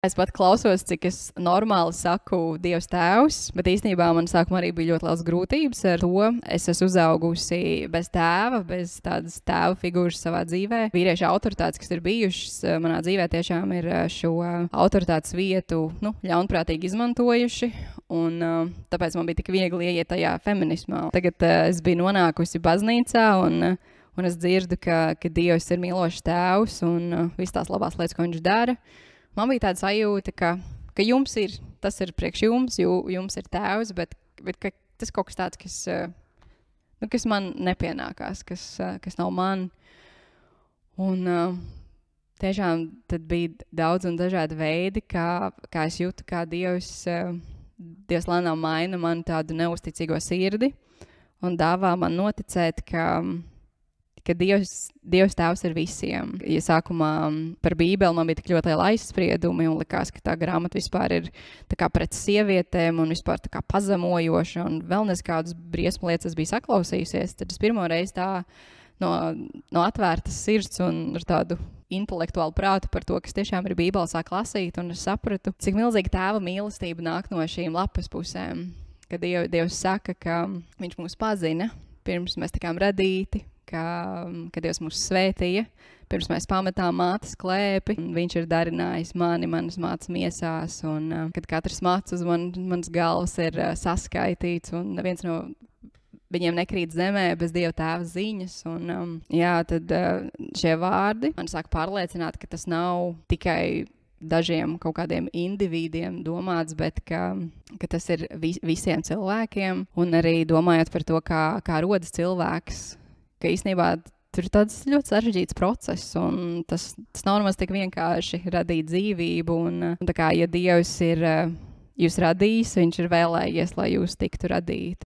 Es pat klausos, cik es normāli saku Dievs tēvs, bet īstenībā man sākumā arī bija ļoti liels grūtības ar to. Es esmu uzaugusi bez tēva, bez tādas tēva figūras savā dzīvē. Vīriešu autoritātes, kas ir bijušas manā dzīvē, tiešām ir šo autoritātes vietu ļaunprātīgi izmantojuši, un tāpēc man bija tik viegli ieiet tajā feminismā. Tagad es biju nonākusi baznīcā, un es dzirdu, ka Dievs ir mīlošs tēvs un visas tās labās lietas, ko viņš dara. Man bija tāda sajūta, ka jums ir, tas ir priekš jums, jums ir tēvs, bet ka tas kaut kas tāds, kas man nepienākās, kas nav man. Un tiešām tad bija daudz un dažādi veidi, kā es jūtu, kā Dievs lēnām maina man tādu neusticīgo sirdi un dāvā man noticēt, ka Dievs tēvs ir visiem. Ja sākumā par Bībeli man bija tik ļoti liela aizspriedumi un likās, ka tā grāmata vispār ir tā kā pret sievietēm un vispār tā kā pazemojoša un vēl neskādas briesmu lietas es biju saklausījusies, tad es pirmo reizi tā no atvērtas sirds un ar tādu intelektuālu prātu par to, kas tiešām ir Bībeli sāk lasīt, un es sapratu, cik milzīga tēva mīlestība nāk no šīm lapas pusēm. Kad Dievs saka, ka viņš mūs pazina, pirms mēs tikām radīti, kad Dievs mūs svētīja, pirms mēs pametām mātes klēpi. Viņš ir darinājis manas mātes miesās, un kad katrs mats uz manas galvas ir saskaitīts, un neviens no viņiem nekrīt zemē bez Dieva tēva ziņas. Un, tad šie vārdi man sāk pārliecināt, ka tas nav tikai dažiem kaut kādiem individiem domāts, bet ka tas ir visiem cilvēkiem, un arī domājot par to, kā rodas cilvēks, ka īstenībā tur ir tāds ļoti sarežģīts process, un tas nav nemaz tik vienkārši radīt dzīvību, un tā kā, ja Dievs ir jūs radījis, viņš ir vēlējies, lai jūs tiktu radīti.